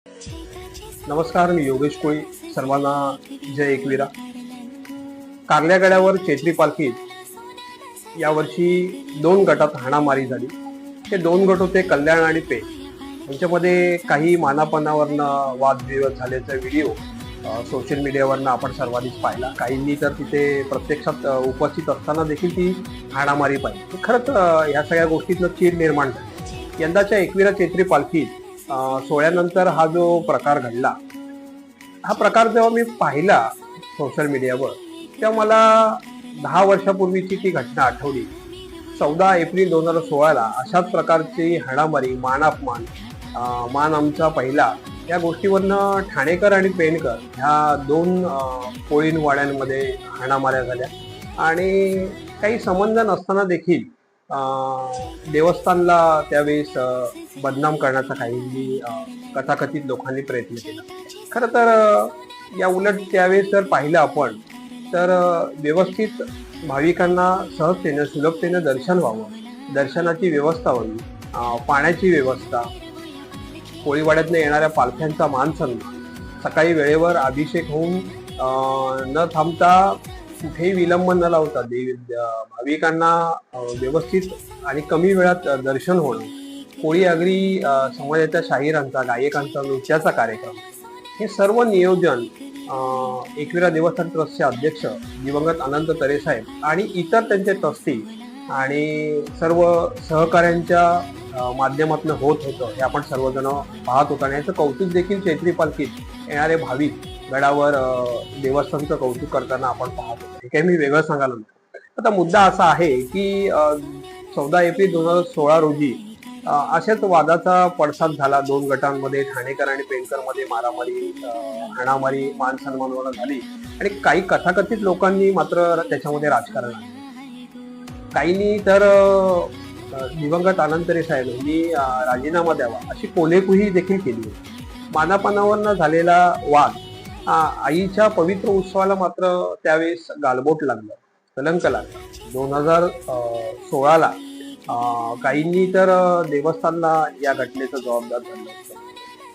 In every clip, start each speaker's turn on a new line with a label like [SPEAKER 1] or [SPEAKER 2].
[SPEAKER 1] नमस्कार, मी योगेश कोळी. सर्वांना जय एकविरा. कारल्यागडावर चैत्री पालखीत यावर्षी 2 गटात हाणामारी झाली. हे 2 गट होते कल्याण आणि पेठ. यांच्यामध्ये काही मानापनावरनं वादविवाद झाल्याचा व्हिडिओ सोशल मीडियावरनं आपण सर्वांनीच पाहिला. काहींनी तर तिथे प्रत्यक्षात उपस्थित असताना देखील ती हाणामारी पाहिली. खरंच ह्या सगळ्या गोष्टीतनं चीड निर्माण झाली. यंदाच्या एकविरा चैत्री पालखीत सोहळ्यानंतर हा जो प्रकार घडला, हा प्रकार जेव्हा मी पाहिला सोशल मीडियावर, तेव्हा मला 10 वर्षापूर्वीची ती घटना आठवली. 14 एप्रिल 2016ला अशाच प्रकारची हाणामारी, मानापमान, मान आमचा पहिला, या गोष्टीवरनं ठाणेकर आणि पेणकर ह्या 2 कोळीवाड्यांमध्ये हाणामाऱ्या झाल्या. आणि काही संबंध नसताना देखील देवस्थानला त्यावेळेस बदनाम करण्याचा काही कथाकथित लोकांनी प्रयत्न केला. खरं तर या उलट त्यावेळेस जर पाहिलं आपण तर व्यवस्थित भाविकांना सहजतेने सुलभतेने दर्शन व्हावं, दर्शनाची व्यवस्था व्हावी, पाण्याची व्यवस्था, कोळीवाड्यातनं येणाऱ्या पालख्यांचा मान सन्मान, सकाळी वेळेवर अभिषेक होऊन न थांबता कुठेही विलंब न लावता भाविकांना व्यवस्थित आणि कमी वेळात दर्शन होणं, कोळी आगरी समाजाच्या शाहिरांचा, गायकांचा, नृत्याचा कार्यक्रम, हे सर्व नियोजन एकविरा देवस्थान ट्रस्टचे अध्यक्ष दिवंगत अनंत तरेसाहेब आणि इतर त्यांचे ट्रस्टी आणि सर्व सहकाऱ्यांच्या माध्यमातून होत होतं. हे आपण सर्वजण पाहत होतो आणि याचं कौतुक देखील चैत्री पालखीत येणारे भाविक गडावर देवस्थानचं कौतुक करताना आपण पाहत होतो. हे काही मी वेगळं सांगायला नको. आता मुद्दा असा आहे की 14 एप्रिल 2016 रोजी अशाच वादाचा पडसाद झाला. 2 गटांमध्ये ठाणेकर आणि पेणकर मध्ये मारामारी, हाणामारी, मान सन्मानवर झाली आणि काही कथाकथित लोकांनी मात्र त्याच्यामध्ये राजकारण आणलं. काहींनी तर दिवंगत अनंत तरे साहेब यांनी राजीनामा द्यावा अशी कोलेकुही देखील केली होती. मानापनावरनं झालेला वाद आईच्या पवित्र उत्सवाला मात्र त्यावेळेस गालबोट लागलं, कलंक लागला. 2016ला काहींनी तर देवस्थानला या घटनेचा जबाबदार धरलं होतं.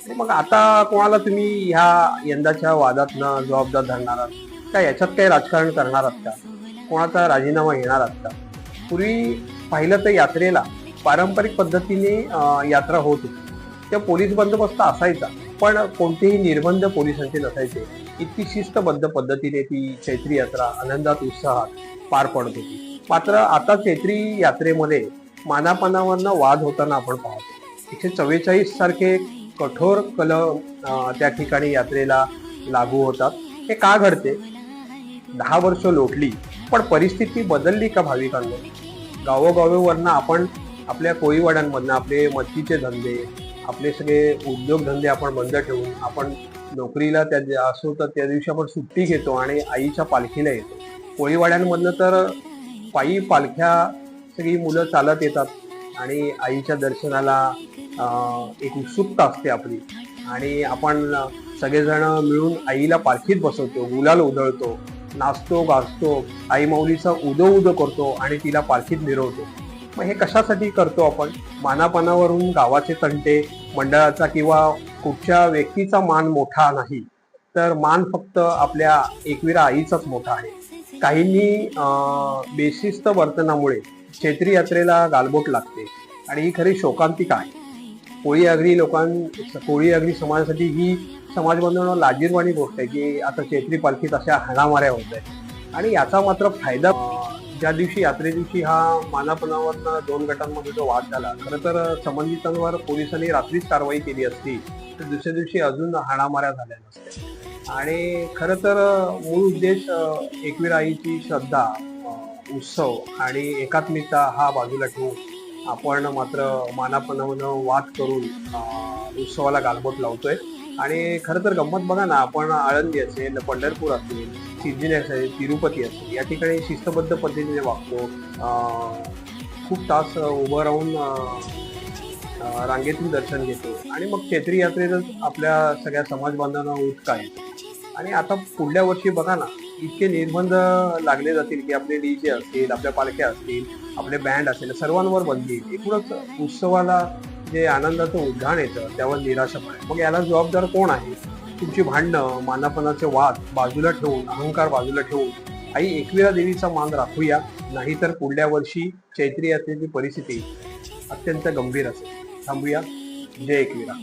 [SPEAKER 1] आणि मग आता कोणाला तुम्ही ह्या यंदाच्या वादातनं जबाबदार धरणार आहात का? याच्यात काही राजकारण करणार आहात का? कोणाचा राजीनामा घेणार आहात का? पूर्वी पाहिलं तर यात्रेला पारंपरिक पद्धतीने यात्रा होत होती. त्या पोलीस बंदोबस्त असायचा, पण कोणतेही निर्बंध पोलिसांचे नसायचे. इतकी शिस्तबद्ध पद्धतीने ती चैत्री यात्रा आनंदात, उत्साहात पार पडत होती. मात्र आता चैत्री यात्रेमध्ये मानापनावरनं वाद होताना आपण पाहतो. 144 सारखे कठोर कलम त्या ठिकाणी यात्रेला लागू होतात. हे का घडते? 10 वर्ष लोटली, पण परिस्थिती बदलली का भाविकांना? गावोगावीवरनं आपण आपल्या कोळीवाड्यांमधनं आपले मच्छीचे धंदे, आपले सगळे उद्योगधंदे आपण बंद ठेवून आपण नोकरीला असो तर त्या दिवशी आपण सुट्टी घेतो आणि आईच्या पालखीला येतो. कोळीवाड्यांमधनं तर पायी पालख्या सगळी मुलं चालत येतात आणि आईच्या दर्शनाला एक उत्सुकता असते आपली. आणि आपण सगळेजण मिळून आईला पालखीत बसवतो, गुलाल उधळतो, नाचतो, गाजतो, आई माऊलीचा उदो उदो करतो आणि तिला पालखीत मिरवतो. मग हे कशासाठी करतो आपण? मानापनावरून गावाचे तंटे, मंडळाचा किंवा कुठच्या व्यक्तीचा मान मोठा नाही, तर मान फक्त आपल्या एकविरा आईचाच मोठा आहे. काहींनी बेशिस्त वर्तनामुळे चैत्री यात्रेला गालबोट लागते आणि ही खरी शोकांतिका आहे. कोळी आगरी समाजासाठी ही समाज बांधवांना लाजिरवाणी गोष्ट आहे की आता चैत्री पालखीत अशा हाणामाऱ्या होत आहेत. आणि याचा मात्र फायदा ज्या दिवशी यात्रे दिवशी हा मानापनावरनं 2 गटांमध्ये जो वाद झाला, खरं तर संबंधितांवर पोलिसांनी रात्रीच कारवाई केली असती तर दुसऱ्या दिवशी अजून हाणामाऱ्या झाल्या नसत्या. आणि खरं तर मूळ उद्देश एकविरा आईची श्रद्धा, उत्सव आणि एकात्मिकता हा बाजूला ठेवून आपण मात्र मानापनावरनं वाद करून उत्सवाला गालबोट लावतोय. आणि खरं तर गंमत बघा ना, आपण आळंदी असेल, पंढरपूर असेल, सिद्धी असेल, तिरुपती असेल, या ठिकाणी शिस्तबद्ध पद्धतीने वागतो. खूप तास उभं राहून रांगेतून दर्शन घेतो आणि मग चैत्री यात्रेतच आपल्या सगळ्या समाज बांधवांना उत्का येतो. आणि आता पुढल्या वर्षी बघा ना, इतके निर्बंध लागले जातील की आपले डीजे असतील, आपल्या पालख्या असतील, आपले बँड असेल, सर्वांवर बंदी. एकूणच उत्सवाला जे आनंदाचं उद्यान येतं त्यावर निराशा पडेल. मग याला जबाबदार कोण आहे? तुमची भांडणं, मानापनाचे वाद बाजूला ठेवून, अहंकार बाजूला ठेवून आई एकविरा देवीचा मान राखूया. नाहीतर पुढल्या वर्षी चैत्री यात्रेची परिस्थिती अत्यंत गंभीर असेल. थांबूया. जय एकविरा.